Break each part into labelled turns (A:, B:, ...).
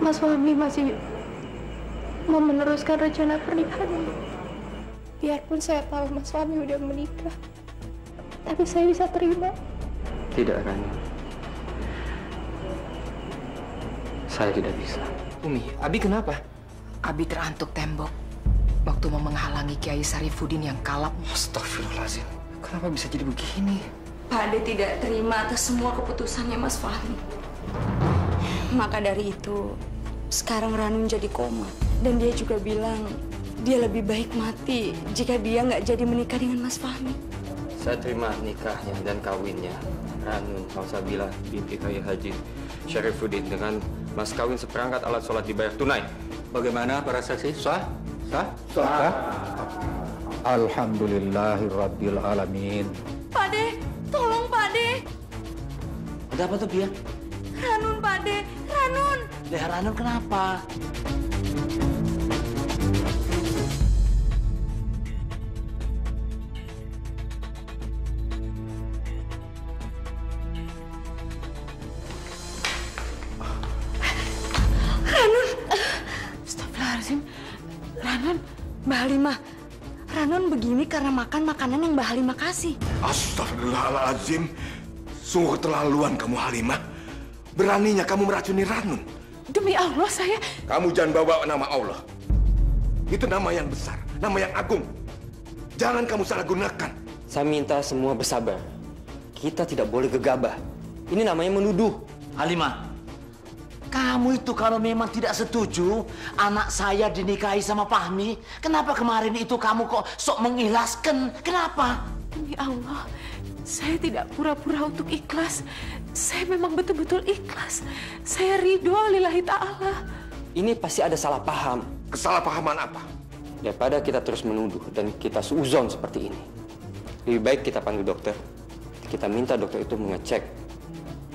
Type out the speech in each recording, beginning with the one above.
A: Mas Fahmi masih mau meneruskan rencana pernikahan ini. Biarpun saya tahu Mas Fahmi udah menikah, tapi saya bisa terima.
B: Tidak, Rani. Saya tidak bisa.
C: Umi, Abi kenapa? Abi terantuk tembok waktu mau menghalangi Kiai Sarifuddin yang kalap.
B: Astagfirullahaladzim. Kenapa bisa jadi begini?
D: Pak Ade tidak terima atas semua keputusannya Mas Fahmi. Maka dari itu, sekarang Ranun jadi koma. Dan dia juga bilang, dia lebih baik mati jika dia nggak jadi menikah dengan Mas Fahmi.
B: Saya terima nikahnya dan kawinnya Ranun Salsabila binti Kiai Haji Sarifuddin dengan mas kawin seperangkat alat sholat dibayar tunai.
E: Bagaimana para saksi? Sah? Sah? Sah? Alhamdulillahirabbil alamin.
D: Pak Ade, tolong Pak Ade.
F: Ada apa tuh, Bia?
D: Ranun Pak Ade, Ranun.
F: Leher Ranun kenapa?
D: Ranun, Mbak Halimah. Ranun begini karena makan makanan yang Mbak Halimah kasih.
G: Astagfirullahaladzim. Sungguh keterlaluan kamu, Halimah. Beraninya kamu meracuni Ranun.
A: Demi Allah, saya...
G: Kamu jangan bawa nama Allah. Itu nama yang besar, nama yang agung. Jangan kamu salah gunakan.
B: Saya minta semua bersabar. Kita tidak boleh gegabah. Ini namanya menuduh.
F: Halimah, kamu itu kalau memang tidak setuju anak saya dinikahi sama Fahmi, kenapa kemarin itu kamu kok sok mengikhlaskan? Kenapa?
A: Demi Allah, saya tidak pura-pura untuk ikhlas. Saya memang betul-betul ikhlas. Saya ridho lillahi ta'ala.
B: Ini pasti ada salah paham.
G: Kesalahpahaman apa?
B: Daripada kita terus menuduh dan kita suuzon seperti ini, lebih baik kita panggil dokter. Kita minta dokter itu mengecek.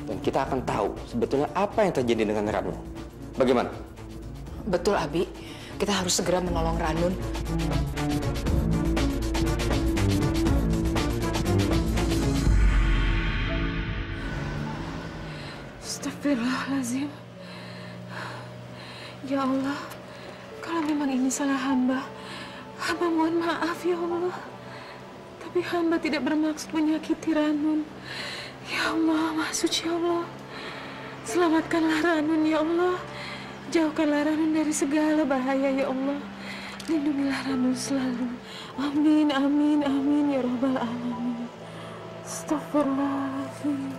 B: Dan kita akan tahu sebetulnya apa yang terjadi dengan Ranun. Bagaimana?
C: Betul, Abi. Kita harus segera menolong Ranun.
A: Astagfirullahaladzim. Ya Allah, kalau memang ini salah hamba mohon maaf ya Allah. Tapi hamba tidak bermaksud menyakiti Ranun. Ya Allah, Maha Suci Allah. Selamatkanlah Ranun ya Allah. Jauhkanlah Ranun dari segala bahaya ya Allah. Lindungilah Ranun selalu. Amin, amin, amin ya Rabbal Alamin. Astagfirullahaladzim.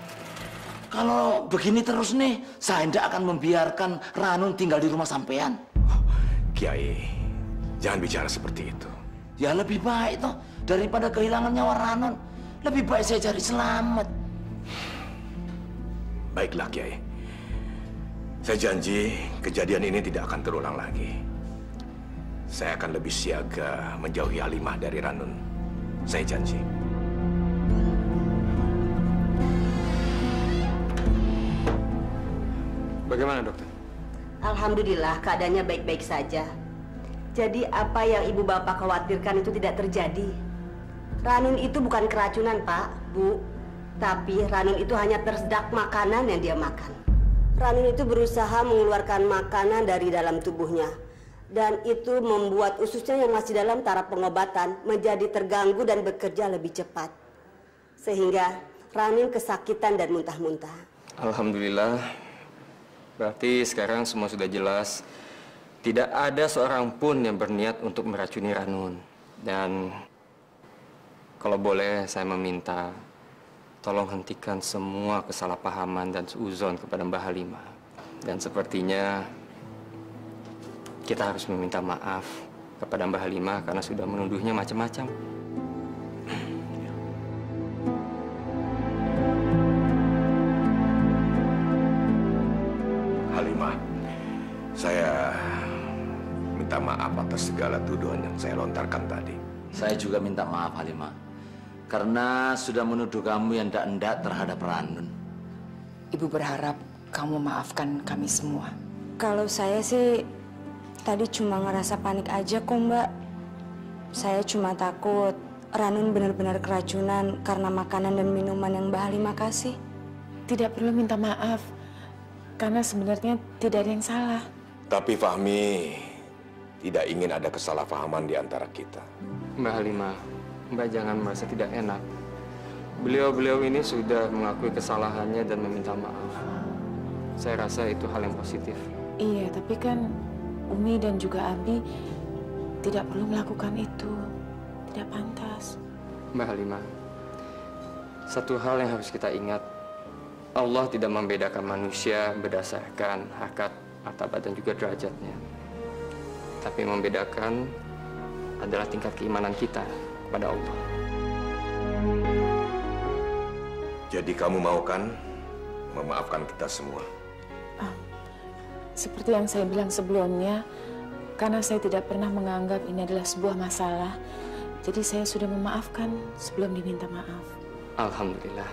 F: Kalau begini terus nih, saya tidak akan membiarkan Ranun tinggal di rumah sampean.
G: Kiai, jangan bicara seperti itu.
F: Ya lebih baik toh, daripada kehilangan nyawa Ranun. Lebih baik saya cari selamat.
G: Baiklah, Kiai. Saya janji kejadian ini tidak akan terulang lagi. Saya akan lebih siaga menjauhi Halimah dari Ranun. Saya janji.
B: Bagaimana, dokter?
H: Alhamdulillah, keadaannya baik-baik saja. Jadi apa yang ibu bapak khawatirkan itu tidak terjadi. Ranun itu bukan keracunan, Pak, Bu. Tapi Ranun itu hanya tersedak makanan yang dia makan. Ranun itu berusaha mengeluarkan makanan dari dalam tubuhnya. Dan itu membuat ususnya yang masih dalam taraf pengobatan menjadi terganggu dan bekerja lebih cepat. Sehingga Ranun kesakitan dan muntah-muntah.
B: Alhamdulillah. Berarti sekarang semua sudah jelas. Tidak ada seorang pun yang berniat untuk meracuni Ranun. Dan kalau boleh saya meminta, tolong hentikan semua kesalahpahaman dan suuzon kepada Mbak Halimah. Dan sepertinya kita harus meminta maaf kepada Mbak Halimah karena sudah menuduhnya macam-macam.
G: Halimah, saya minta maaf atas segala tuduhan yang saya lontarkan tadi.
F: Saya juga minta maaf, Halimah. Karena sudah menuduh kamu yang tidak terhadap Ranun.
C: Ibu berharap kamu maafkan kami semua.
D: Kalau saya sih tadi cuma ngerasa panik aja kok, Mbak. Saya cuma takut Ranun benar-benar keracunan karena makanan dan minuman yang Mbak Halimah kasih.
A: Tidak perlu minta maaf. Karena sebenarnya tidak ada yang salah.
G: Tapi Fahmi tidak ingin ada kesalahpahaman di antara kita.
B: Mbak Halimah, Mbak jangan merasa tidak enak. Beliau-beliau ini sudah mengakui kesalahannya dan meminta maaf. Saya rasa itu hal yang positif.
A: Iya, tapi kan Umi dan juga Abi tidak perlu melakukan itu. Tidak pantas.
B: Mbak Halimah, satu hal yang harus kita ingat, Allah tidak membedakan manusia berdasarkan harkat, martabat, dan juga derajatnya. Tapi membedakan adalah tingkat keimanan kita kepada Allah.
G: Jadi kamu mau kan memaafkan kita semua?
A: Seperti yang saya bilang sebelumnya, karena saya tidak pernah menganggap ini adalah sebuah masalah, jadi saya sudah memaafkan sebelum diminta maaf.
B: Alhamdulillah.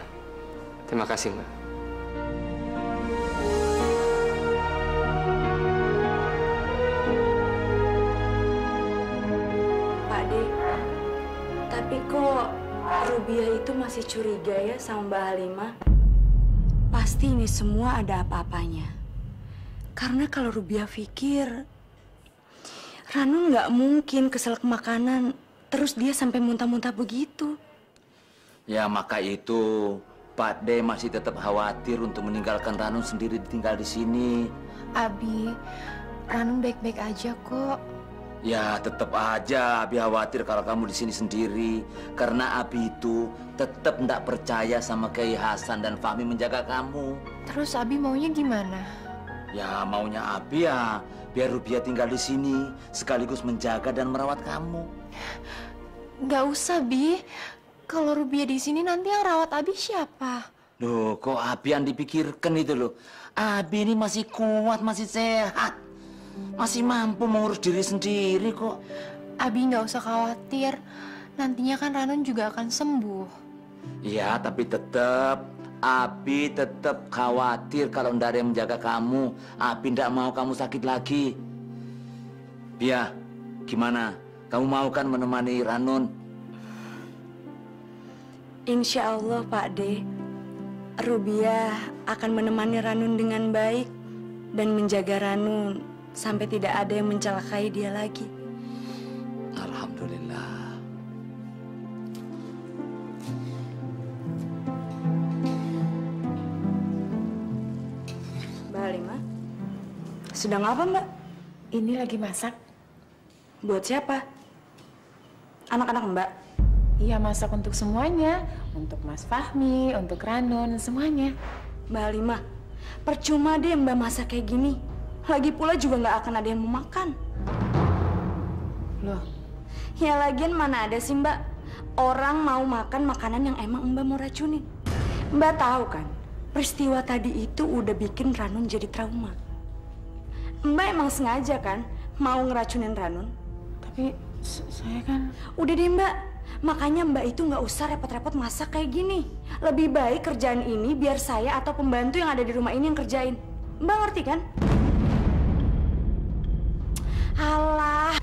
B: Terima kasih, Mbak.
D: Pak De, tapi kok Rubiah itu masih curiga ya sama Mbak Halimah? Pasti ini semua ada apa-apanya. Karena kalau Rubiah pikir, Ranun nggak mungkin keselak makanan, terus dia sampai muntah-muntah begitu.
F: Ya maka itu Pak De masih tetap khawatir untuk meninggalkan Ranun sendiri tinggal di sini.
C: Abi, Ranun baik-baik aja kok.
F: Ya tetap aja Abi khawatir kalau kamu di sini sendiri. Karena Abi itu tetap tidak percaya sama Kiai Hasan dan Fahmi menjaga kamu.
C: Terus Abi maunya gimana?
F: Ya maunya Abi ya biar Rubiah tinggal di sini sekaligus menjaga dan merawat kamu.
C: Nggak usah, Bi. Kalau Rubiah di sini nanti yang rawat Abi siapa?
F: Loh, kok Abi yang dipikirkan itu loh. Abi ini masih kuat, masih sehat. Masih mampu mengurus diri sendiri kok.
C: Abi nggak usah khawatir. Nantinya kan Ranun juga akan sembuh.
F: Iya, tapi tetap Abi tetap khawatir kalau ndak ada yang menjaga kamu. Abi ndak mau kamu sakit lagi. Bia, gimana? Kamu mau kan menemani Ranun?
D: Insya Allah Pak De, Rubiah akan menemani Ranun dengan baik dan menjaga Ranun sampai tidak ada yang mencelakai dia lagi.
F: Alhamdulillah.
D: Mbak Halimah, sedang apa Mbak?
A: Ini lagi masak.
D: Buat siapa? Anak-anak Mbak?
A: Iya, masak untuk semuanya. Untuk Mas Fahmi, untuk Ranun, semuanya.
D: Mbak Halimah, percuma deh Mbak masak kayak gini. Lagi pula juga nggak akan ada yang mau makan.
A: Loh,
D: Ya lagian mana ada sih Mbak orang mau makan makanan yang emang Mbak mau racunin. Mbak tahu kan, peristiwa tadi itu udah bikin Ranun jadi trauma. Mbak emang sengaja kan mau ngeracunin Ranun?
A: tapi saya kan...
D: Udah deh Mbak, makanya Mbak itu nggak usah repot-repot masak kayak gini. Lebih baik kerjaan ini biar saya atau pembantu yang ada di rumah ini yang kerjain. Mbak ngerti kan? Alah,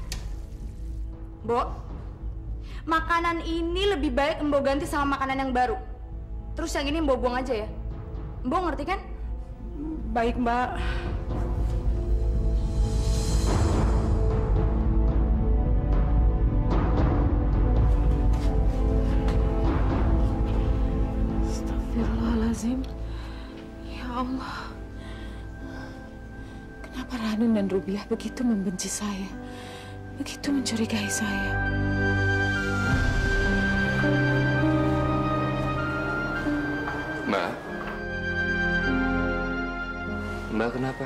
D: Mbok, makanan ini lebih baik Mbok ganti sama makanan yang baru. Terus yang ini Mbok buang aja ya. Mbok ngerti kan?
A: Baik, Mbak. Astagfirullahaladzim. Ya Allah. Kenapa Ranun dan Rubiah begitu membenci saya? Begitu mencurigai saya?
B: Mbak. Mbak kenapa?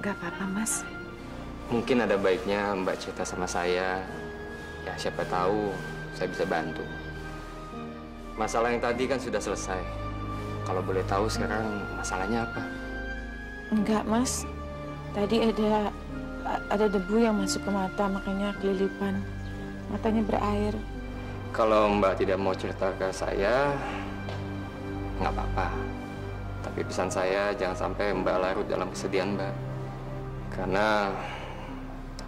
A: Gak apa-apa, Mas.
B: Mungkin ada baiknya Mbak cerita sama saya. Ya siapa tahu saya bisa bantu. Masalah yang tadi kan sudah selesai. Kalau boleh tahu sekarang masalahnya apa?
A: Enggak, Mas. Tadi ada debu yang masuk ke mata, makanya kelilipan. Matanya berair.
B: Kalau Mbak tidak mau cerita ke saya, nggak apa-apa. Tapi pesan saya jangan sampai Mbak larut dalam kesedihan Mbak. Karena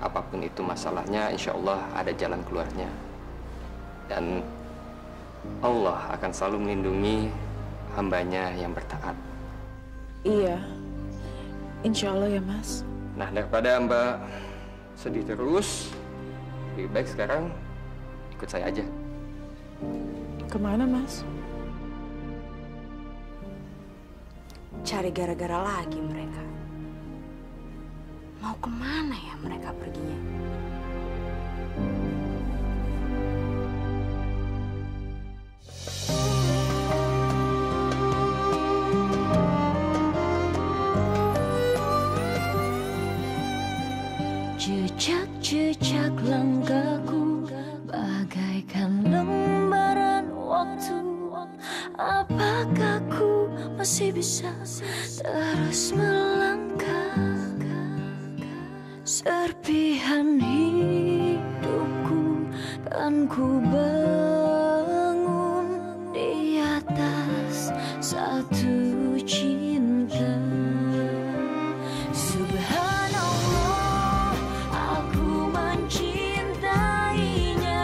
B: apapun itu masalahnya, insya Allah ada jalan keluarnya. Dan Allah akan selalu melindungi hambanya yang bertaat.
A: Iya. Insya Allah ya, Mas.
B: Nah, daripada Mbak sedih terus, lebih baik sekarang ikut saya aja.
A: Kemana, Mas?
D: Cari gara-gara lagi mereka. Mau kemana ya mereka perginya?
I: Jejak-jejak langkahku bagaikan lembaran waktu. Apakah ku masih bisa terus melangkah? Serpihan hidupku kan ku bangun di atas satu cinta. Subhanallah, aku mencintainya.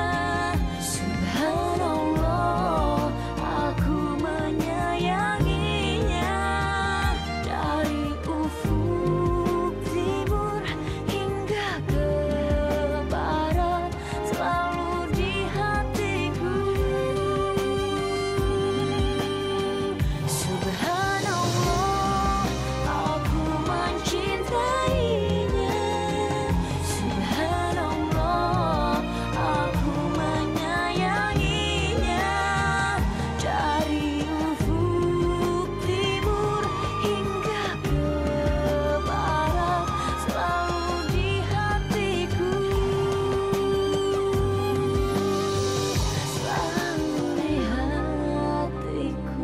I: Subhanallah, aku menyayanginya. Dari ufuk timur hingga ke barat, selalu di hatiku. Subhanallah, aku mencintainya. Subhanallah, aku menyayanginya. Dari ufuk timur hingga ke barat, selalu di hatiku. Selalu di hatiku.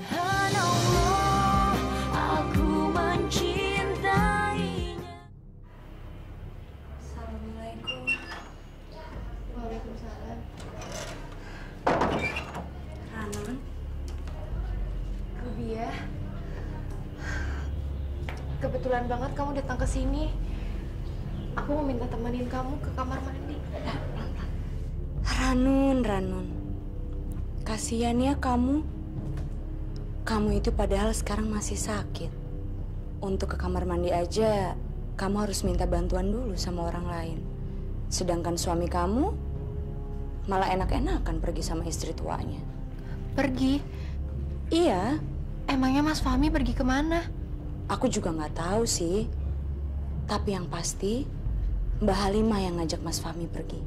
I: Subhanallah, aku mencintainya. Assalamualaikum.
J: Waalaikumsalam.
D: Ranun,
J: Rubia, kebetulan banget kamu datang ke sini. Aku mau minta temenin kamu ke kamar mandi.
D: Ranun. Kasihan ya kamu. Kamu itu padahal sekarang masih sakit. Untuk ke kamar mandi aja, kamu harus minta bantuan dulu sama orang lain. Sedangkan suami kamu malah enak-enakan pergi sama istri tuanya.
J: Pergi?
D: Iya,
J: Emangnya Mas Fahmi pergi kemana?
D: aku juga nggak tahu sih. Tapi yang pasti, Mbak Halimah yang ngajak Mas Fahmi pergi.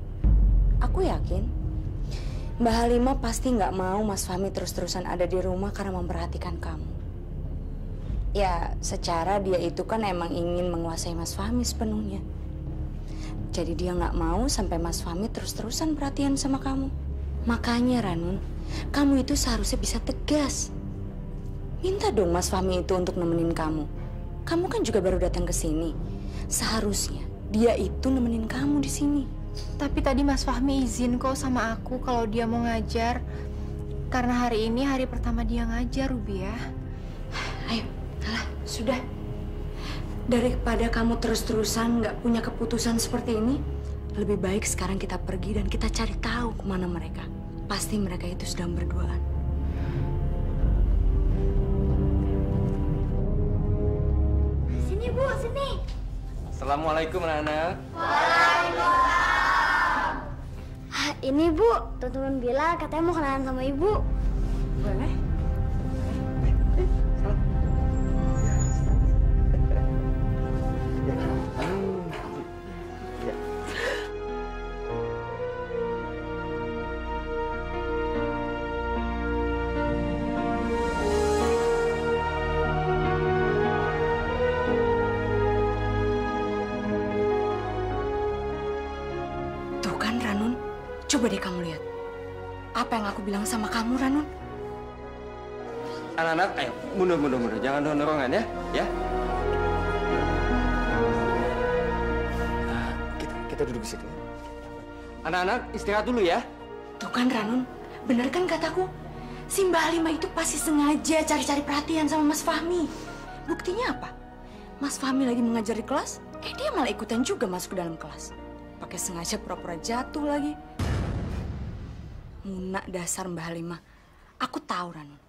D: Aku yakin Mbak Halimah pasti nggak mau Mas Fahmi terus-terusan ada di rumah karena memperhatikan kamu. Ya, secara dia itu kan emang ingin menguasai Mas Fahmi sepenuhnya. Jadi dia nggak mau sampai Mas Fahmi terus-terusan perhatian sama kamu. Makanya Ranun, kamu itu seharusnya bisa tegas. Minta dong Mas Fahmi itu untuk nemenin kamu. Kamu kan juga baru datang ke sini. Seharusnya dia itu nemenin kamu di sini.
J: Tapi tadi Mas Fahmi izin kok sama aku kalau dia mau ngajar. Karena hari ini hari pertama dia ngajar, Rubia.
D: Ayo, alah, sudah. Daripada kamu terus-terusan nggak punya keputusan seperti ini, lebih baik sekarang kita pergi dan kita cari tahu kemana mereka. Pasti mereka itu sedang berduaan.
I: Sini Bu, sini.
B: Assalamualaikum anak-anak.
I: Ini Bu, teman-teman bilang katanya mau kenalan sama Ibu.
D: Boleh? Tuh kan Ranun, coba deh kamu lihat. Apa yang aku bilang sama kamu Ranun?
B: Anak-anak, ayo mundur. Jangan dorong-dorongan ya. Ya. Nah, kita duduk di sini. Anak-anak, istirahat dulu ya.
D: Tuh kan Ranun, bener kan kataku? Si Mbak Halimah itu pasti sengaja cari-cari perhatian sama Mas Fahmi. Buktinya apa? Mas Fahmi lagi mengajar di kelas, Dia malah ikutan juga masuk ke dalam kelas. Pakai sengaja pura-pura jatuh lagi. Muna dasar Mbak Halimah. Aku tahu, Ranun.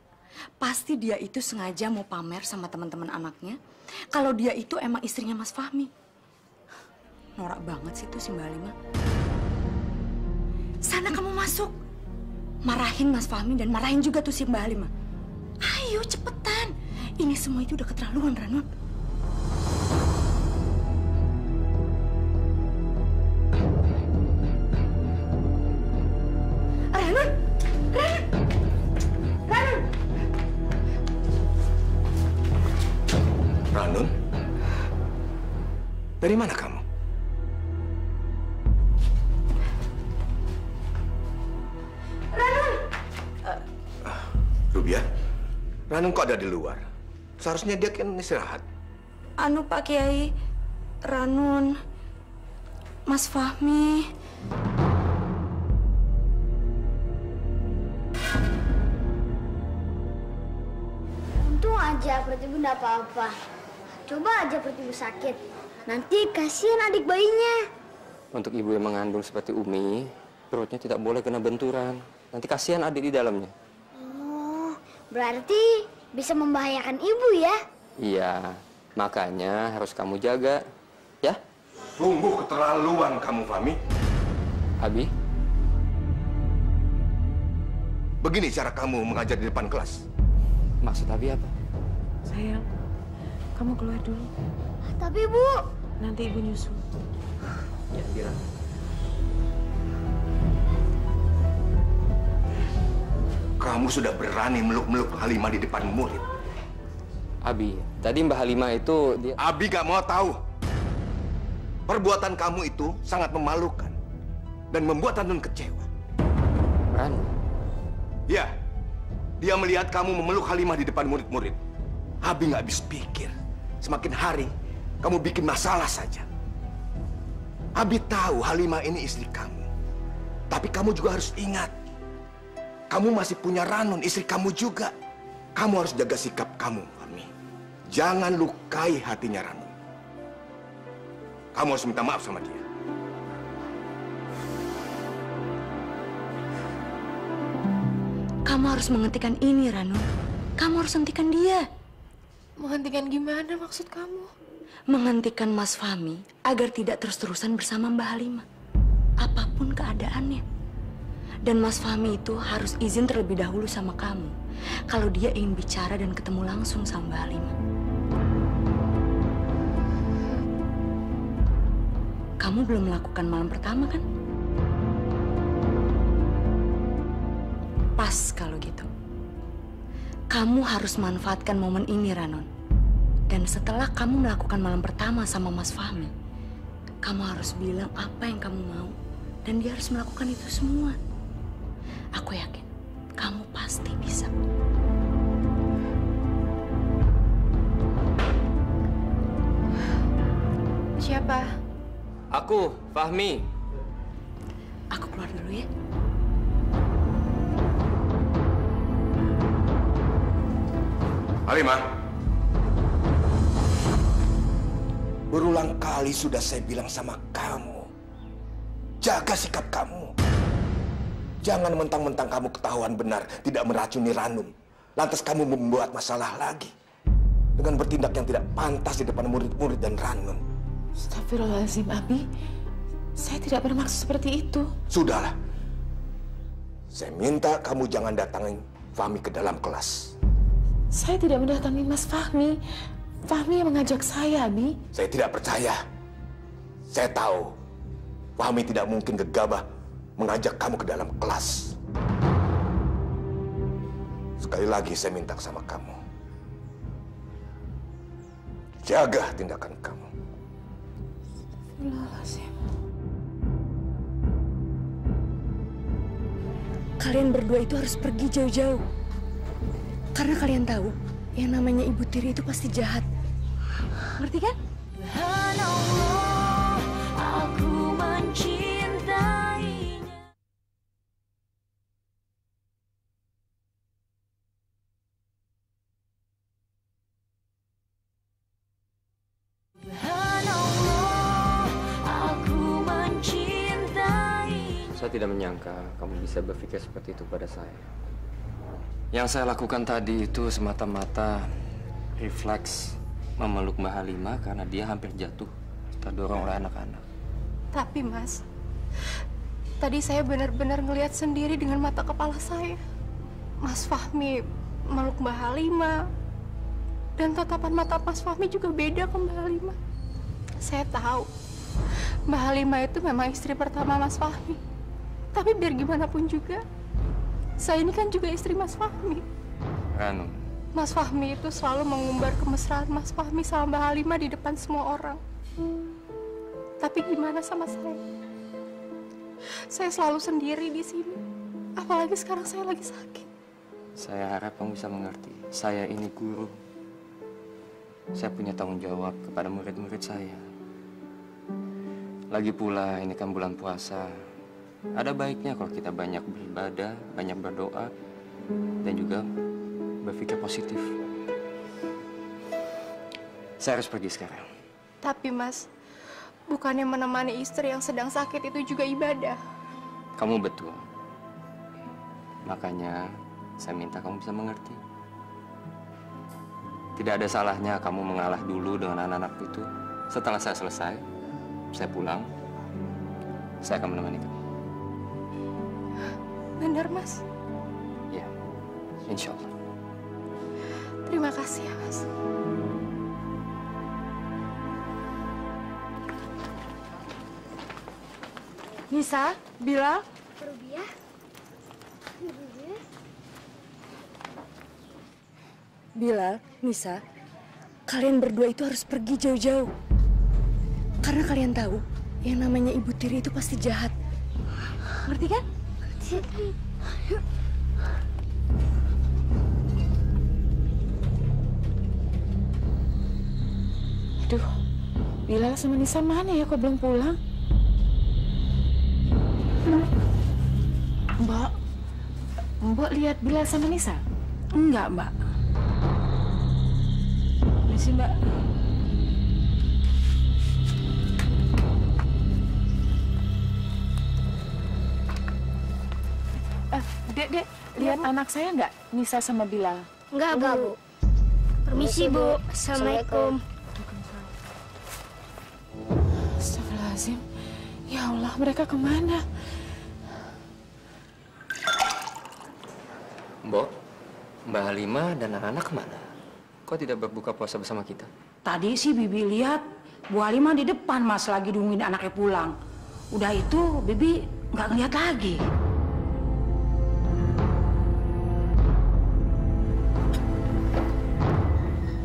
D: Pasti dia itu sengaja mau pamer sama teman-teman anaknya kalau dia itu emang istrinya Mas Fahmi. Norak banget sih tuh si Mbak Halimah. Sana kamu masuk. Marahin Mas Fahmi dan marahin juga tuh si Mbak Halimah. Ayo cepetan. Ini semua itu udah keterlaluan, Ranun. Ranun! Ranun! Ranun!
G: Ranun? Dari mana kamu?
D: Ranun!
G: Rubia, Ranun kok ada di luar? Seharusnya dia kan istirahat.
D: Anu Pak Kiai, Ranun, Mas Fahmi.
I: Untung aja Pertiwi nggak apa-apa. Coba aja Pertiwi sakit. Nanti kasihan adik bayinya.
B: Untuk ibu yang mengandung seperti Umi, perutnya tidak boleh kena benturan. Nanti kasihan adik di dalamnya.
I: Oh, berarti bisa membahayakan ibu ya?
B: Iya, makanya harus kamu jaga, ya?
G: Sungguh keterlaluan kamu, Fahmi.
B: Abi?
G: Begini cara kamu mengajar di depan kelas.
B: Maksud Abi apa?
A: Sayang, kamu keluar dulu.
I: Tapi Bu,
A: Nanti ibu nyusul.
B: Ya, bilang.
G: Kamu sudah berani meluk-meluk Halimah di depan murid.
B: Abi, tadi Mbak Halimah itu dia...
G: Abi gak mau tahu. Perbuatan kamu itu sangat memalukan dan membuat Ranun kecewa.
B: Ranun?
G: Ya, dia melihat kamu memeluk Halimah di depan murid-murid. Abi nggak habis pikir. Semakin hari, kamu bikin masalah saja. Abi tahu Halimah ini istri kamu. Tapi kamu juga harus ingat, kamu masih punya Ranun, istri kamu juga. Kamu harus jaga sikap kamu, Fahmi. Jangan lukai hatinya Ranun. Kamu harus minta maaf sama dia.
D: Kamu harus menghentikan ini, Ranun. Kamu harus hentikan dia.
A: Menghentikan gimana maksud kamu?
D: Menghentikan Mas Fahmi agar tidak terus-terusan bersama Mbak Halimah. Apapun keadaannya. Dan Mas Fahmi itu harus izin terlebih dahulu sama kamu. Kalau dia ingin bicara dan ketemu langsung sama Mbak Halimah. Kamu belum melakukan malam pertama, kan? Pas kalau gitu. Kamu harus manfaatkan momen ini, Ranun. Dan setelah kamu melakukan malam pertama sama Mas Fahmi, kamu harus bilang apa yang kamu mau. Dan dia harus melakukan itu semua. Aku yakin, kamu pasti bisa.
J: Siapa?
B: Aku, Fahmi.
D: Aku keluar dulu ya.
G: Halimah, berulang kali sudah saya bilang sama kamu, jaga sikap kamu. Jangan mentang-mentang kamu ketahuan benar tidak meracuni Ranun, lantas kamu membuat masalah lagi dengan bertindak yang tidak pantas di depan murid-murid dan Ranun.
A: Astagfirullahaladzim, Abi. Saya tidak bermaksud seperti itu.
G: Sudahlah, saya minta kamu jangan datangin Fahmi ke dalam kelas.
A: Saya tidak mendatangi Mas Fahmi. Fahmi yang mengajak saya, Abi.
G: Saya tidak percaya. Saya tahu Fahmi tidak mungkin gegabah mengajak kamu ke dalam kelas. Sekali lagi saya minta sama kamu. Jaga tindakan kamu.
A: Astagfirullahaladzim.
D: Kalian berdua itu harus pergi jauh-jauh. Karena kalian tahu, yang namanya Ibu Tiri itu pasti jahat. Ngerti kan?
K: Aku mencintainya. Subhanallah.
B: Saya tidak menyangka kamu bisa berpikir seperti itu pada saya. Yang saya lakukan tadi itu semata-mata refleks memeluk Mbak Halimah karena dia hampir jatuh terdorong oleh anak-anak.
J: Tapi Mas, tadi saya benar-benar ngelihat sendiri dengan mata kepala saya. Mas Fahmi meluk Mbak Halimah. Dan tatapan mata Mas Fahmi juga beda ke Mbak Halimah. Saya tahu Mbak Halimah itu memang istri pertama Mas Fahmi. Tapi biar gimana pun juga, saya ini kan juga istri Mas Fahmi.
B: Ranu.
J: Mas Fahmi itu selalu mengumbar kemesraan Mas Fahmi sama Mbak Halimah di depan semua orang. Tapi gimana sama saya? Saya selalu sendiri di sini. Apalagi sekarang saya lagi sakit.
B: Saya harap kamu bisa mengerti. Saya ini guru. Saya punya tanggung jawab kepada murid-murid saya. Lagi pula ini kan bulan puasa. Ada baiknya kalau kita banyak beribadah, banyak berdoa, dan juga berpikir positif. Saya harus pergi sekarang.
J: Tapi Mas, bukannya menemani istri yang sedang sakit itu juga ibadah?
B: Kamu betul. Makanya saya minta kamu bisa mengerti. Tidak ada salahnya kamu mengalah dulu dengan anak-anak itu. Setelah saya selesai, saya pulang, saya akan menemani kamu.
J: Benar, Mas?
B: Ya, insya Allah.
J: Terima kasih ya, Mas.
D: Nisa, Bila,
I: Rubiah.
D: Bila, Nisa, kalian berdua itu harus pergi jauh-jauh. Karena kalian tahu, yang namanya Ibu Tiri itu pasti jahat. Ngerti kan? Ngerti.
A: Aduh, Bilal sama Nisa mana ya? Kok belum pulang? Mbak lihat Bilal sama Nisa?
D: Enggak, Mbak.
A: Misi, Mbak. Dek, lihat anak saya nggak? Nisa sama Bilal?
I: Enggak, Bu. Permisi, Bu. Assalamualaikum.
A: Astagfirullahaladzim. Ya Allah, mereka kemana?
B: Mbak Halimah dan anak-anak kemana? Kok tidak berbuka puasa bersama kita?
K: Tadi sih Bibi lihat Bu Halimah di depan Mas lagi nungguin anaknya pulang. Udah itu Bibi nggak ngeliat lagi.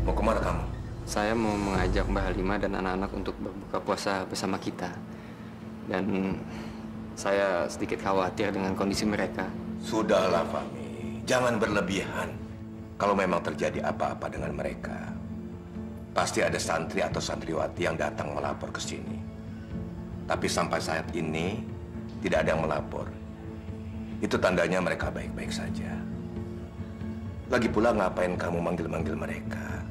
G: Mau kemana kamu?
B: Saya mau mengajak Mbak Halimah dan anak-anak untuk berbuka puasa bersama kita. Dan saya sedikit khawatir dengan kondisi mereka.
G: Sudahlah, Fahmi. Jangan berlebihan. Kalau memang terjadi apa-apa dengan mereka, pasti ada santri atau santriwati yang datang melapor ke sini. Tapi sampai saat ini, tidak ada yang melapor. Itu tandanya mereka baik-baik saja. Lagi pula ngapain kamu manggil-manggil mereka?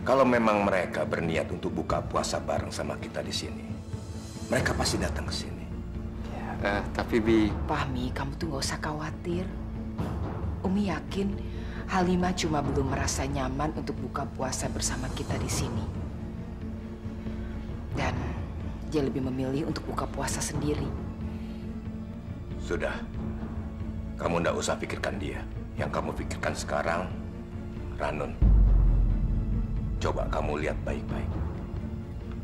G: Kalau memang mereka berniat untuk buka puasa bareng sama kita di sini, mereka pasti datang ke sini.
B: Ya, tapi Bi...
C: Fahmi, kamu tuh nggak usah khawatir. Umi yakin Halimah cuma belum merasa nyaman untuk buka puasa bersama kita di sini. Dan dia lebih memilih untuk buka puasa sendiri.
G: Sudah. Kamu ndak usah pikirkan dia. Yang kamu pikirkan sekarang, Ranun. Coba kamu lihat baik-baik.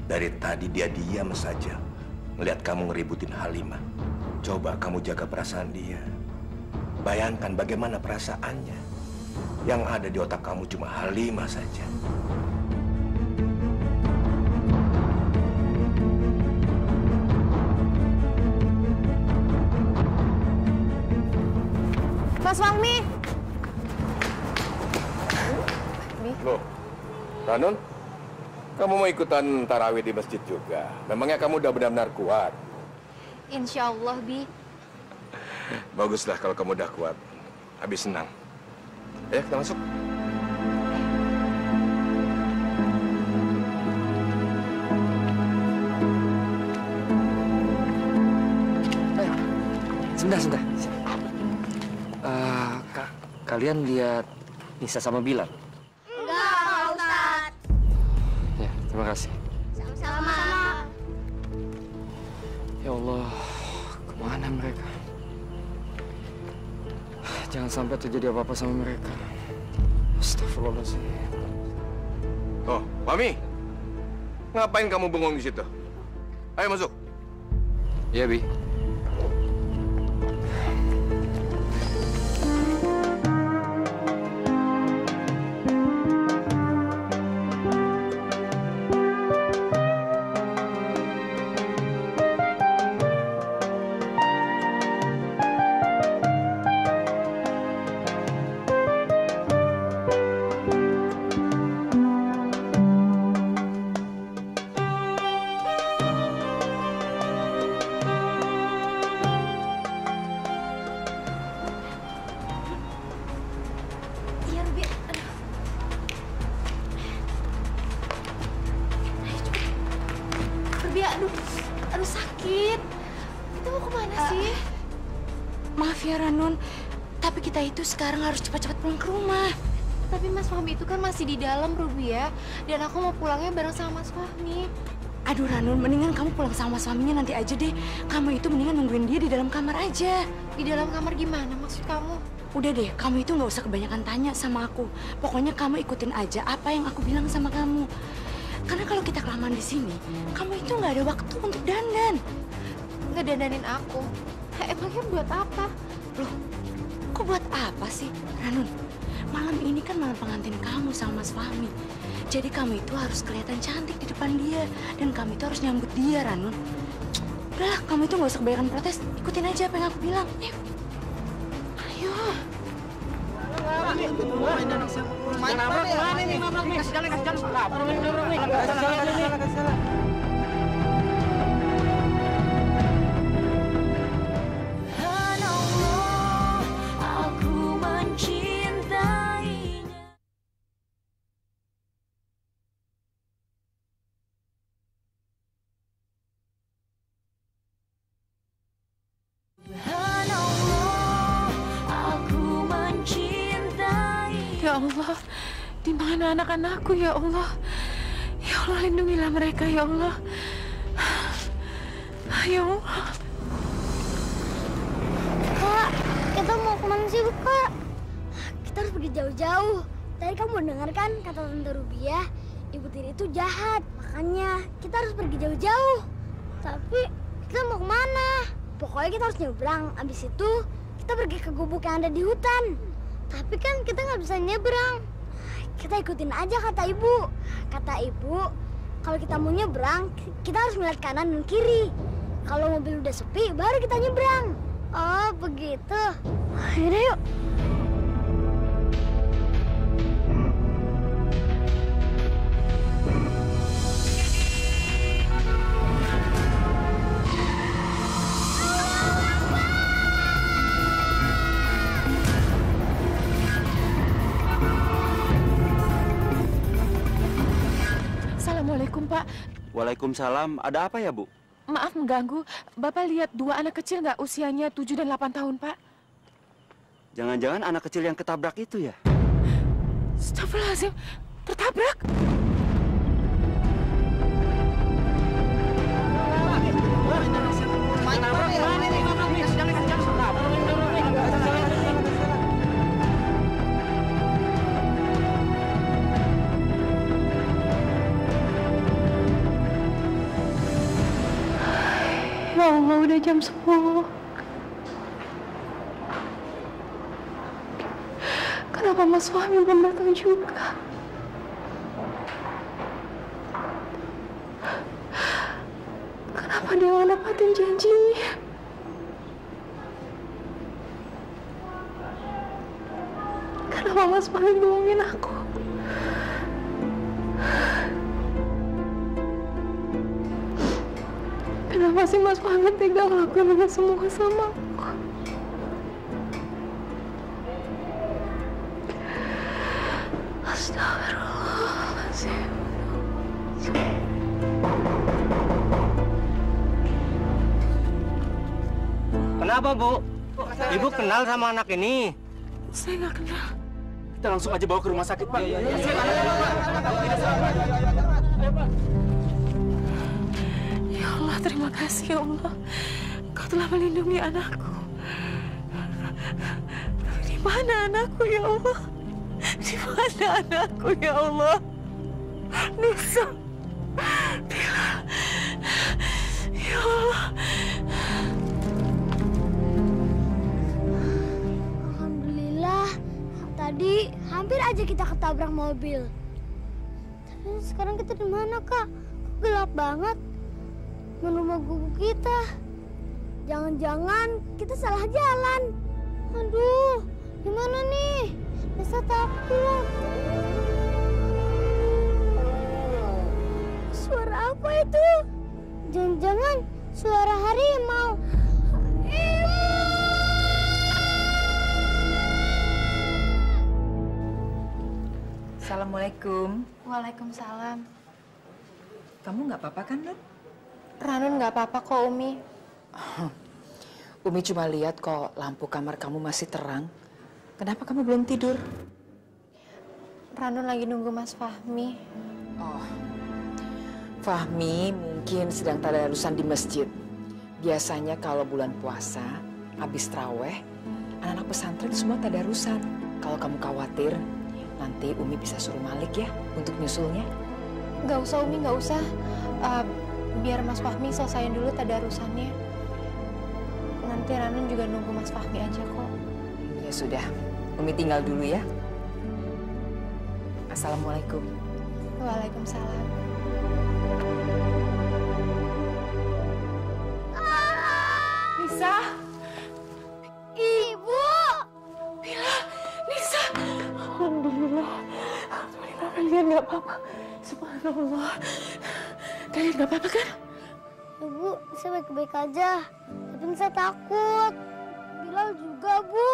G: Dari tadi dia diam saja melihat kamu ngeributin Halimah. Coba kamu jaga perasaan dia. Bayangkan bagaimana perasaannya. Yang ada di otak kamu cuma Halimah saja.
J: Mas Fahmi!
G: Loh, Ranun, kamu mau ikutan tarawih di masjid juga? Memangnya kamu udah benar-benar kuat?
J: Insya Allah, Bi.
G: Baguslah kalau kamu udah kuat. Habis senang. Ayo, kita masuk.
B: Sebentar. Kalian lihat Nisa sama Bilal?
I: Enggak, Pak Ustadz.
B: Ya, terima kasih.
I: Sama-sama.
B: Ya Allah, kemana mereka? Jangan sampai terjadi apa-apa sama mereka. Astagfirullahaladzim.
G: Oh, Mami. Ngapain kamu bengong di situ? Ayo masuk.
B: Iya, Bi.
I: Iya, Ruby. Ruby, aduh sakit. Kita mau kemana sih?
D: Maaf ya Ranun, tapi kita itu sekarang harus cepat-cepat pulang ke rumah.
J: Tapi Mas Fahmi itu kan masih di dalam, Ruby ya. Dan aku mau pulangnya bareng sama Mas Fahmi.
D: Aduh Ranun, mendingan kamu pulang sama suaminya nanti aja deh. Kamu itu mendingan nungguin dia di dalam kamar aja.
J: Di dalam kamar gimana maksud kamu?
D: Udah deh, kamu itu nggak usah kebanyakan tanya sama aku. Pokoknya kamu ikutin aja apa yang aku bilang sama kamu. Karena kalau kita kelamaan di sini, kamu itu nggak ada waktu untuk dandan.
J: Ngedandanin aku? Emangnya buat apa?
D: Loh, kok buat apa sih, Ranun? Malam ini kan malam pengantin kamu sama Mas Fahmi. Jadi kamu itu harus kelihatan cantik di depan dia. Dan kamu itu harus nyambut dia, Ranun. Udahlah, kamu itu nggak usah kebanyakan protes. Ikutin aja apa yang aku bilang. Ayo. Ayo.
A: Ya Allah, di mana anak-anakku ya Allah? Ya Allah, lindungilah mereka ya Allah. Ya Allah.
I: Kak, kita mau kemana sih, Kak? Kita harus pergi jauh-jauh. Tadi kamu mendengar kan kata Tante Rubiah, Ibu Tiri itu jahat. Makanya kita harus pergi jauh-jauh. Tapi kita mau kemana? Pokoknya kita harus nyebrang. Abis itu kita pergi ke gubuk yang ada di hutan. Tapi kan kita nggak bisa nyebrang. Kita ikutin aja kata ibu. Kata ibu, kalau kita mau nyebrang, kita harus melihat kanan dan kiri. Kalau mobil udah sepi, baru kita nyebrang. Oh, begitu. Yaudah yuk.
A: Assalamualaikum, Pak.
L: Waalaikumsalam. Ada apa ya, Bu?
A: Maaf mengganggu. Bapak lihat dua anak kecil nggak usianya 7 dan 8 tahun, Pak?
L: Jangan-jangan anak kecil yang ketabrak itu ya?
A: Astagfirullahaladzim. Tertabrak? Ya Allah, udah jam 10. Kenapa Mas Fahmi belum datang juga? Kenapa dia nggak nepatin janjinya? Kenapa Mas Fahmi bohongin aku? Kenapa sih Mas Fahmi tega ngelakuin ini semua sama aku? Astagfirullahaladzim.
L: Kenapa, Bu?
B: Ibu kenal sama anak ini?
A: Saya nggak kenal.
E: Kita langsung aja bawa ke rumah sakit, Pak.
A: Ya Allah, terima kasih ya Allah. Kau telah melindungi anakku. Di mana anakku ya Allah? Di mana anakku ya Allah? Nisa. Bilal. Ya Allah.
I: Alhamdulillah. Tadi hampir aja kita ketabrak mobil. Tapi sekarang kita di mana, Kak? Kok gelap banget? Mana rumah guru kita? Jangan-jangan kita salah jalan. Aduh, gimana nih? Nisa takut. Suara apa itu? Jangan-jangan suara harimau.
C: Assalamualaikum.
J: Waalaikumsalam.
C: Kamu nggak apa-apa kan, Nun?
J: Ranun nggak apa-apa kok, Umi.
C: Umi cuma lihat kok lampu kamar kamu masih terang. Kenapa kamu belum tidur?
J: Ranun lagi nunggu Mas Fahmi.
C: Oh, Fahmi mungkin sedang tadarusan di masjid. Biasanya kalau bulan puasa, habis traweh, anak-anak pesantren semua tadarusan. Kalau kamu khawatir, nanti Umi bisa suruh Malik ya untuk nyusulnya.
J: Nggak usah, Umi, nggak usah. Biar Mas Fahmi selesaiin dulu tadarusannya. Nanti Ranun juga nunggu Mas Fahmi aja kok.
C: Ya sudah, Umi tinggal dulu ya. Assalamualaikum.
J: Waalaikumsalam.
A: Nisa.
I: Ibu.
A: Bila. Nisa. Alhamdulillah. Alhamdulillah kalian nggak apa-apa. Subhanallah. Kalian nggak apa-apa kan?
I: Ibu, saya baik-baik aja. Tapi saya takut. Bilal juga, Bu.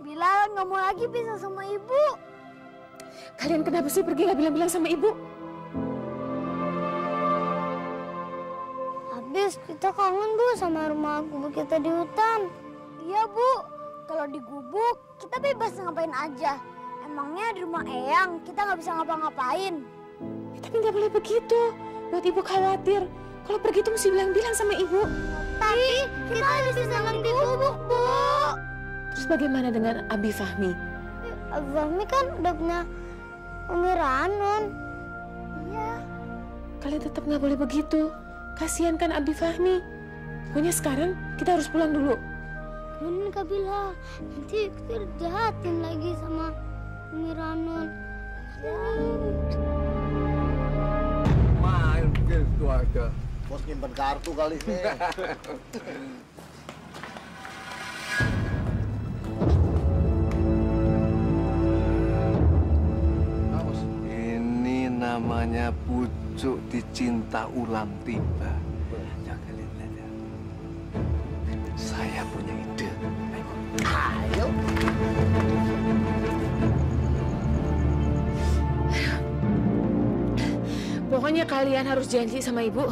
I: Bilal nggak mau lagi pisah sama ibu.
A: Kalian kenapa sih pergi nggak bilang-bilang sama ibu?
I: Habis kita kangen, Bu, sama rumah gubuk kita di hutan. Iya, Bu. Kalau di gubuk, kita bebas ngapain aja. Emangnya di rumah Eyang kita nggak bisa ngapa-ngapain.
A: Ya, tapi nggak boleh begitu. Buat ibu khawatir. Kalau pergi itu mesti bilang-bilang sama ibu.
I: Tapi kita bisa nginep di gubuk, Bu.
A: Terus bagaimana dengan Abi Fahmi?
I: Abi Fahmi kan udah punya Umi Ranun. Iya.
A: Kalian tetap nggak boleh begitu. Kasihan kan Abi Fahmi. Pokoknya sekarang kita harus pulang dulu.
I: Ranun Kak Bilal, nanti kita jahatin lagi sama Umi Ranun.
G: Main gitu aja.
M: Bos nyimpen kartu kali ini.
G: Ini namanya pucuk dicinta ulam tiba. Saya punya ide. Ayo.
A: Pokoknya kalian harus janji sama ibu.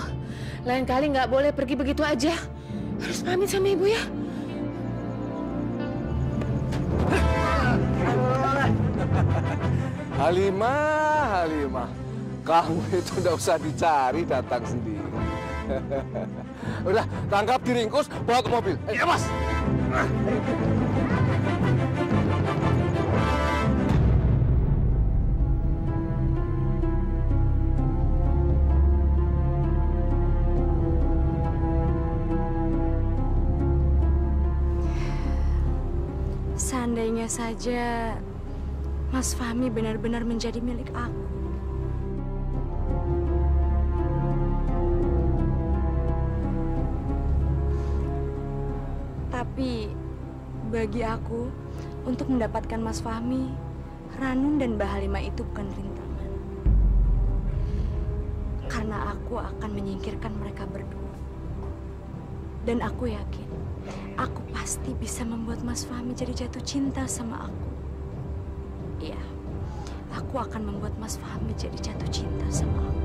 A: Lain kali nggak boleh pergi begitu aja. Harus pamit sama ibu ya.
G: Halimah, kamu itu udah usah dicari, datang sendiri. Udah, tangkap, diringkus, bawa ke mobil. Ayo, Mas.
D: Seandainya saja Mas Fahmi benar-benar menjadi milik aku. Tapi bagi aku, untuk mendapatkan Mas Fahmi, Ranun dan Mbak Halimah itu bukan rintangan. Karena aku akan menyingkirkan mereka berdua. Dan aku yakin, aku pasti bisa membuat Mas Fahmi jadi jatuh cinta sama aku. Iya, aku akan membuat Mas Fahmi jadi jatuh cinta sama aku.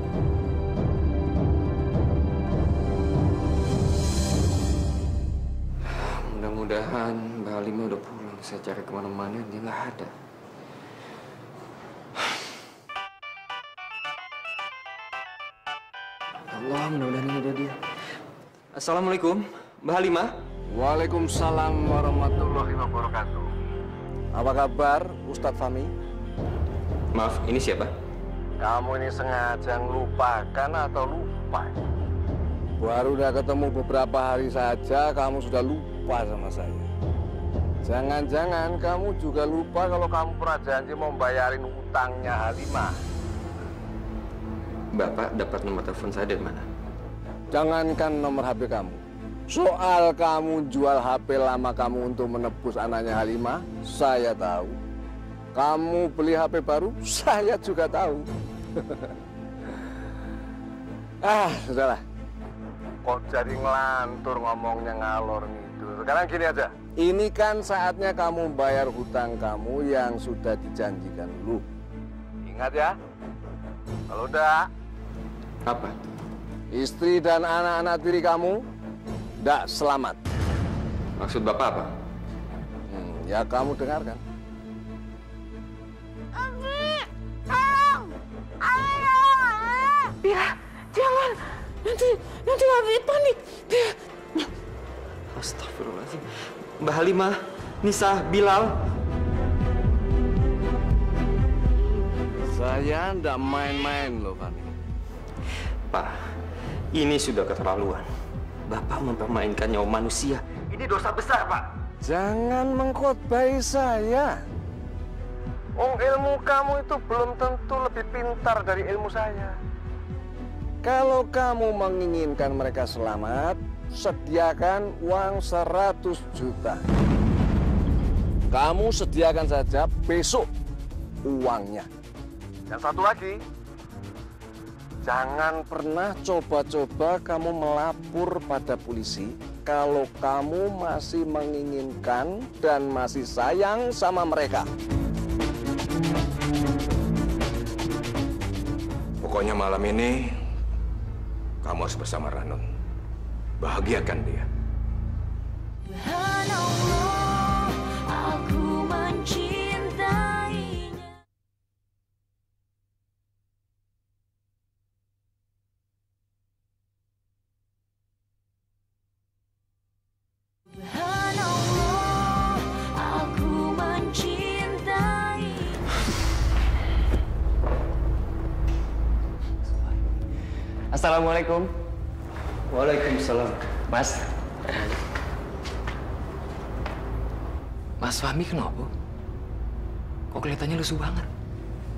B: Mudah-mudahan Mbak Halimah udah pulang. Saya cari kemana-mana, dia nggak ada. Allah, mudah-mudahan ini ada dia. Assalamualaikum, Mbak Halimah.
M: Waalaikumsalam warahmatullahi wabarakatuh. Apa kabar, Ustadz Fahmi?
B: Maaf, ini siapa?
M: Kamu ini sengaja ngelupakan atau lupa? Baru udah ketemu beberapa hari saja, kamu sudah lupa sama saya. Jangan-jangan kamu juga lupa kalau kamu pernah janji mau bayarin utangnya Halimah.
B: Bapak dapat nomor telepon saya dari mana?
M: Jangankan nomor HP kamu. Soal kamu jual HP lama kamu untuk menebus anaknya Halimah, saya tahu. Kamu beli HP baru, saya juga tahu. Sudahlah. Kok jadi ngelantur ngomongnya ngalor ngidul. Sekarang gini aja. Ini kan saatnya kamu bayar hutang kamu yang sudah dijanjikan dulu. Ingat ya. Kalau udah.
B: Apa?
M: Istri dan anak-anak tiri kamu tidak selamat.
B: Maksud Bapak apa?
M: Ya kamu dengarkan.
A: Ya, jangan. Nanti Abi panik.
B: Astagfirullahaladzim. Mbak Halimah, Nisa, Bilal.
M: Saya ndak main-main loh, Fani.
B: Pak, ini sudah keterlaluan. Bapak mempermainkan nyawa manusia. Ini dosa besar, Pak.
M: Jangan mengkhotbahi saya. Ilmu kamu itu belum tentu lebih pintar dari ilmu saya. Kalau kamu menginginkan mereka selamat, sediakan uang 100 juta. Kamu sediakan saja besok uangnya. Dan satu lagi, jangan pernah coba-coba kamu melapor pada polisi kalau kamu masih menginginkan dan masih sayang sama mereka.
G: Pokoknya malam ini kamu harus bersama Ranun. Bahagiakan dia.
N: Aku mencintainya. Aku mencintai.
B: Assalamualaikum. Waalaikumsalam. Mas. Mas Fahmi kenapa? Kok kelihatannya lusuh banget?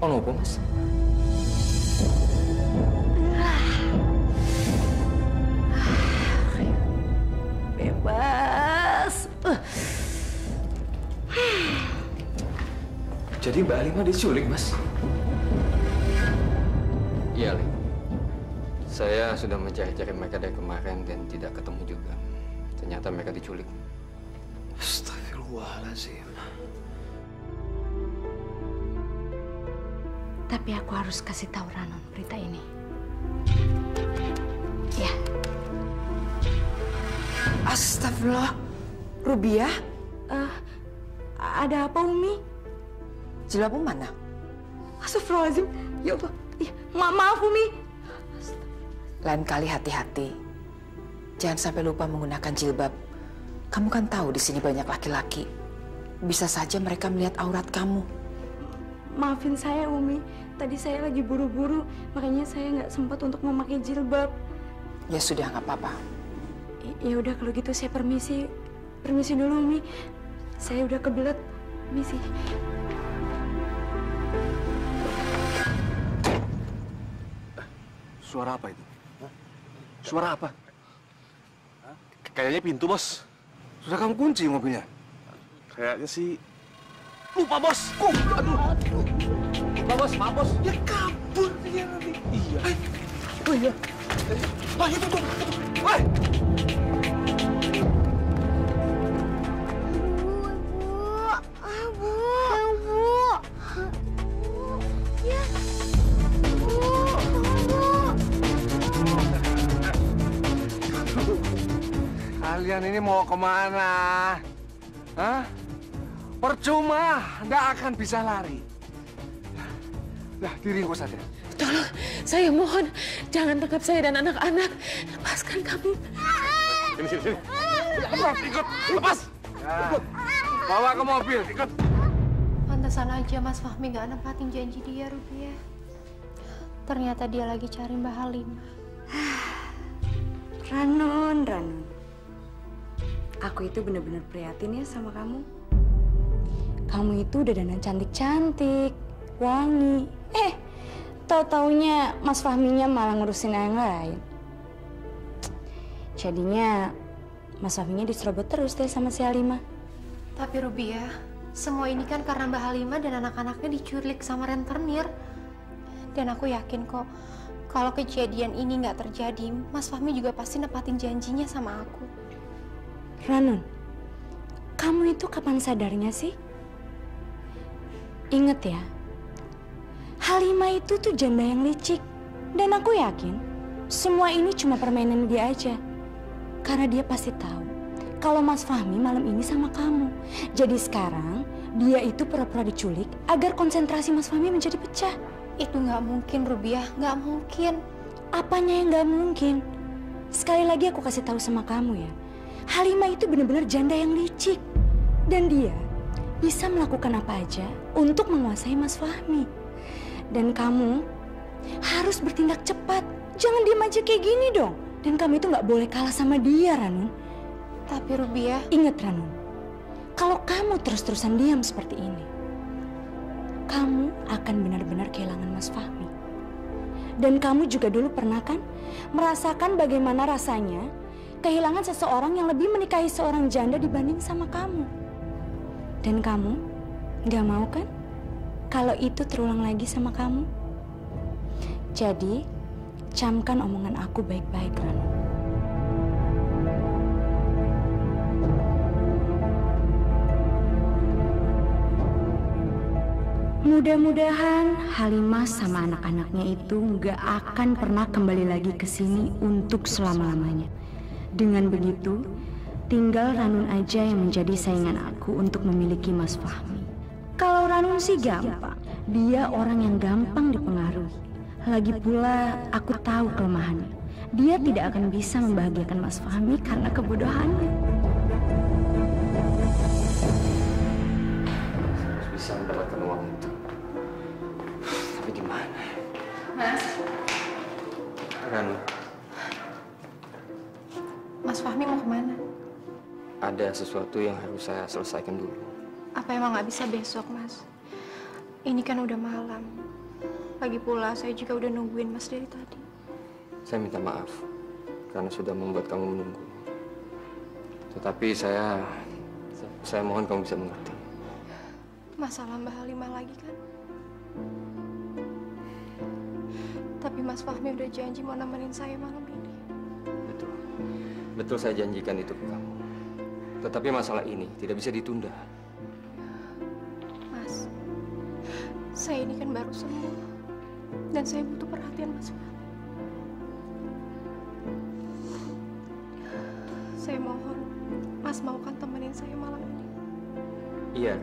B: Oh, kenapa, Mas?
N: Bebas.
B: Jadi Mbak Halimah diculik, Mas? Iya, Lim. Saya sudah mencari-cari mereka dari kemarin dan tidak ketemu juga. Ternyata mereka diculik. Astagfirullahaladzim.
D: Tapi aku harus kasih tahu Ranun berita ini. Ya.
C: Astagfirullah. Rubiah?
D: Ada apa, Umi?
C: Jilbabmu mana?
D: Astagfirullahaladzim. Ya Allah. Maaf, Umi.
C: Lain kali hati-hati. Jangan sampai lupa menggunakan jilbab. Kamu kan tahu di sini banyak laki-laki. Bisa saja mereka melihat aurat kamu.
D: Maafin saya, Umi. Tadi saya lagi buru-buru, makanya saya nggak sempat untuk memakai jilbab.
C: Ya sudah, nggak apa-apa.
D: Ya udah kalau gitu saya permisi. Permisi dulu, Umi. Saya udah kebelet. Permisi.
M: Suara apa itu? Suara apa? Kayaknya pintu, Bos. Sudah kamu kunci mobilnya? Kayaknya sih... Lupa, Bos! Aduh! Lupa, Bos! Maaf, Bos! Ya kabur dia nanti. Iya. Oh iya. Itu tuh! Woi! Kalian ini mau kemana? Hah? Percuma, nggak akan bisa lari. Nah, diringkus saja.
A: Tolong, saya mohon, jangan tangkap saya dan anak-anak. Lepaskan kami.
M: Sini. Lepas, ikut, lepas. Nah, bawa ke mobil, ikut.
J: Pantesan aja Mas Fahmi nggak nempatin janji dia, Rubiah. Ternyata dia lagi cari Mbak Halimah.
D: Ranun. Aku itu bener-bener prihatin ya sama kamu. Kamu itu udah dandan cantik-cantik, wangi. Tahu-taunya Mas Fahminya malah ngurusin yang lain. Jadinya Mas Fahminya diserobot terus deh sama si Halimah.
J: Tapi Rubiah, semua ini kan karena Mbak Halimah dan anak-anaknya diculik sama rentenir. Dan aku yakin kok, kalau kejadian ini nggak terjadi, Mas Fahmi juga pasti nepatin janjinya sama aku.
D: Ranun, kamu itu kapan sadarnya sih? Ingat ya, Halimah itu tuh janda yang licik. Dan aku yakin, semua ini cuma permainan dia aja. Karena dia pasti tahu kalau Mas Fahmi malam ini sama kamu. Jadi sekarang, dia itu pura-pura diculik agar konsentrasi Mas Fahmi menjadi pecah.
J: Itu nggak mungkin, Rubiah. Nggak mungkin.
D: Apanya yang nggak mungkin? Sekali lagi aku kasih tahu sama kamu ya. Halimah itu benar-benar janda yang licik. Dan dia bisa melakukan apa aja untuk menguasai Mas Fahmi. Dan kamu harus bertindak cepat. Jangan diam aja kayak gini dong. Dan kamu itu nggak boleh kalah sama dia, Ranun.
J: Tapi Rubiah...
D: Ingat, Ranun. Kalau kamu terus-terusan diam seperti ini, kamu akan benar-benar kehilangan Mas Fahmi. Dan kamu juga dulu pernah kan merasakan bagaimana rasanya kehilangan seseorang yang lebih menikahi seorang janda dibanding sama kamu. Dan kamu gak mau kan kalau itu terulang lagi sama kamu? Jadi, camkan omongan aku baik-baik, Ranu. Mudah-mudahan Halimah sama anak-anaknya itu nggak akan pernah kembali lagi ke sini untuk selama-lamanya. Dengan begitu, tinggal Ranun aja yang menjadi saingan aku untuk memiliki Mas Fahmi. Kalau Ranun sih gampang, dia orang yang gampang dipengaruhi. Lagi pula, aku tahu kelemahannya. Dia tidak akan bisa membahagiakan Mas Fahmi karena kebodohannya.
B: Bisa mendapatkan uang itu. Tapi di mana?
J: Mas.
B: Ranu.
J: Mas Fahmi mau kemana?
B: Ada sesuatu yang harus saya selesaikan dulu.
J: Apa emang nggak bisa besok, Mas? Ini kan udah malam. Lagi pula saya juga udah nungguin Mas dari tadi.
B: Saya minta maaf karena sudah membuat kamu menunggu. Tetapi saya mohon kamu bisa mengerti.
J: Masalah Mbak Halimah lagi kan? Tapi Mas Fahmi udah janji mau nemenin saya malam ini.
B: Betul saya janjikan itu ke kamu. Tetapi masalah ini tidak bisa ditunda.
J: Mas, saya ini kan baru sembuh. Dan saya butuh perhatian Mas Fahmi. Saya mohon, Mas mau kan temenin saya malam ini?
B: Iya,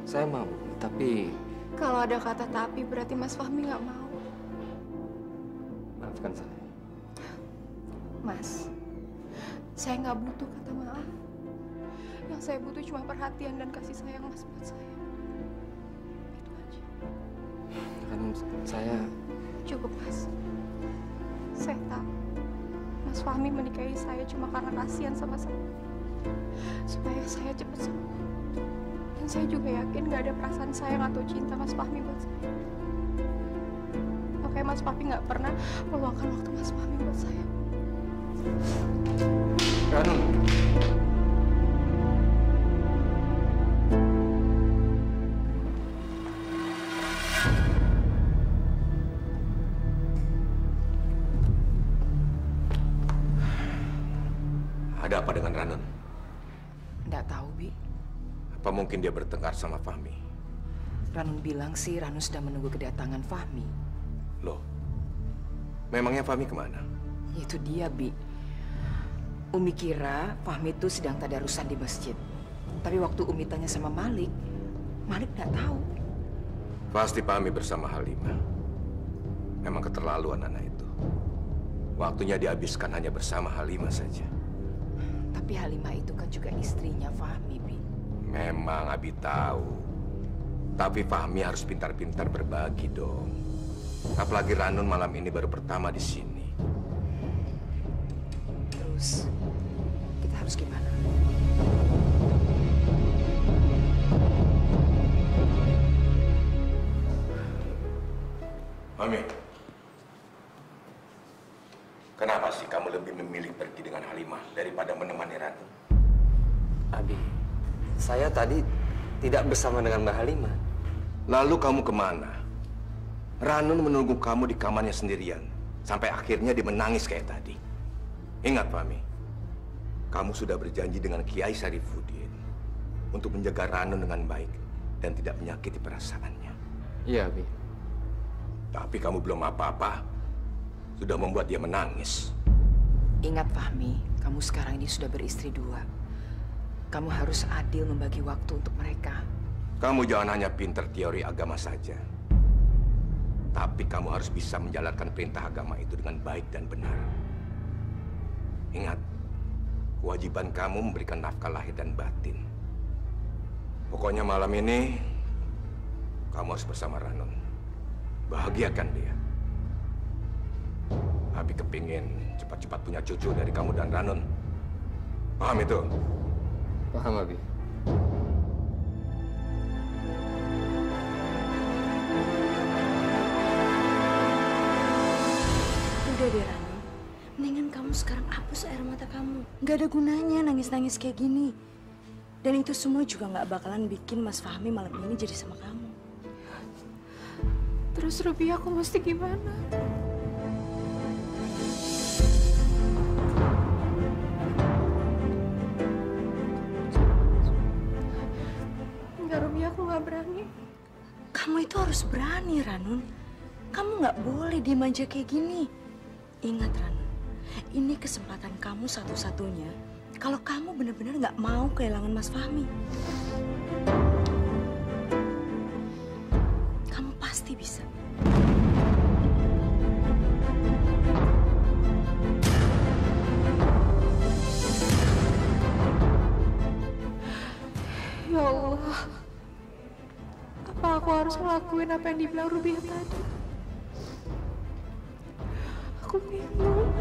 B: saya mau. Tapi...
J: Kalau ada kata tapi berarti Mas Fahmi nggak mau.
B: Maafkan saya.
J: Mas, saya nggak butuh kata maaf. Yang saya butuh cuma perhatian dan kasih sayang Mas buat saya. Itu aja.
B: Kan saya...
J: Cukup, Mas. Saya tahu Mas Fahmi menikahi saya cuma karena kasihan sama saya. Supaya saya cepat sembuh. Dan saya juga yakin nggak ada perasaan sayang atau cinta Mas Fahmi buat saya. Makanya Mas Fahmi nggak pernah meluangkan waktu Mas Fahmi buat saya.
B: Ranu.
G: Ada apa dengan Ranun?
C: Nggak tahu, Bi.
G: Apa mungkin dia bertengkar sama Fahmi?
C: Ranun bilang sih Ranun sedang menunggu kedatangan Fahmi.
G: Loh, memangnya Fahmi kemana?
C: Itu dia, Bi. Umi kira Fahmi itu sedang tadarusan di masjid. Tapi waktu Umi tanya sama Malik, Malik nggak tahu.
G: Pasti Fahmi bersama Halimah. Memang keterlaluan anak itu. Waktunya dihabiskan hanya bersama Halimah saja.
C: Tapi Halimah itu kan juga istrinya Fahmi, Bi.
G: Memang Abi tahu. Tapi Fahmi harus pintar-pintar berbagi dong. Apalagi Ranun malam ini baru pertama di sini.
C: Terus kita harus gimana?
G: Mami, kenapa sih kamu lebih memilih pergi dengan Halimah daripada menemani Ranun?
B: Abi, saya tadi tidak bersama dengan Mbak Halimah.
G: Lalu kamu kemana? Ranun menunggu kamu di kamarnya sendirian. Sampai akhirnya dia menangis kayak tadi. Ingat, Fahmi. Kamu sudah berjanji dengan Kiai Sarifuddin untuk menjaga Ranun dengan baik dan tidak menyakiti perasaannya.
B: Iya, Abi.
G: Tapi kamu belum apa-apa. Sudah membuat dia menangis.
C: Ingat, Fahmi, kamu sekarang ini sudah beristri 2. Kamu harus adil membagi waktu untuk mereka.
G: Kamu jangan hanya pinter teori agama saja. Tapi kamu harus bisa menjalankan perintah agama itu dengan baik dan benar. Ingat, kewajiban kamu memberikan nafkah lahir dan batin. Pokoknya malam ini, kamu harus bersama Ranun. Bahagiakan dia. Abi kepingin cepat-cepat punya cucu dari kamu dan Ranun. Paham itu?
B: Paham, Abi.
D: Udah deh, Ranun. Mendingan kamu sekarang hapus air mata kamu. Nggak ada gunanya nangis-nangis kayak gini. Dan itu semua juga nggak bakalan bikin Mas Fahmi malam ini jadi sama kamu.
A: Terus Ruby, aku mesti gimana? Enggak, Ruby, aku nggak berani.
D: Kamu itu harus berani, Ranun. Kamu nggak boleh diem aja kayak gini. Ingat, Ranun, ini kesempatan kamu satu-satunya. Kalau kamu benar-benar nggak mau kehilangan Mas Fahmi. Kamu pasti bisa.
A: Ya Allah, apa aku harus ngelakuin apa yang dibilang Ruby tadi? Aku bingung.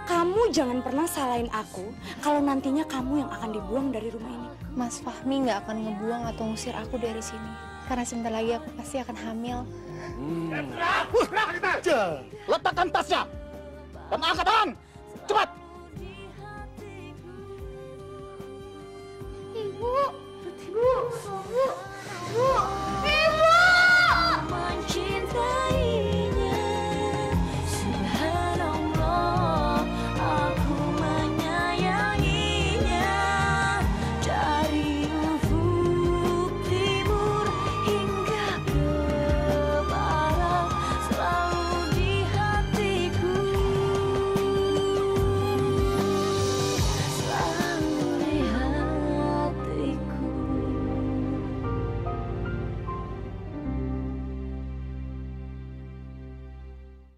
D: Kamu jangan pernah salahin aku kalau nantinya kamu yang akan dibuang dari rumah ini.
J: Mas Fahmi nggak akan ngebuang atau ngusir aku dari sini. Karena sebentar lagi aku pasti akan hamil.
O: Letakkan tasnya dan angkat tangan. Cepat.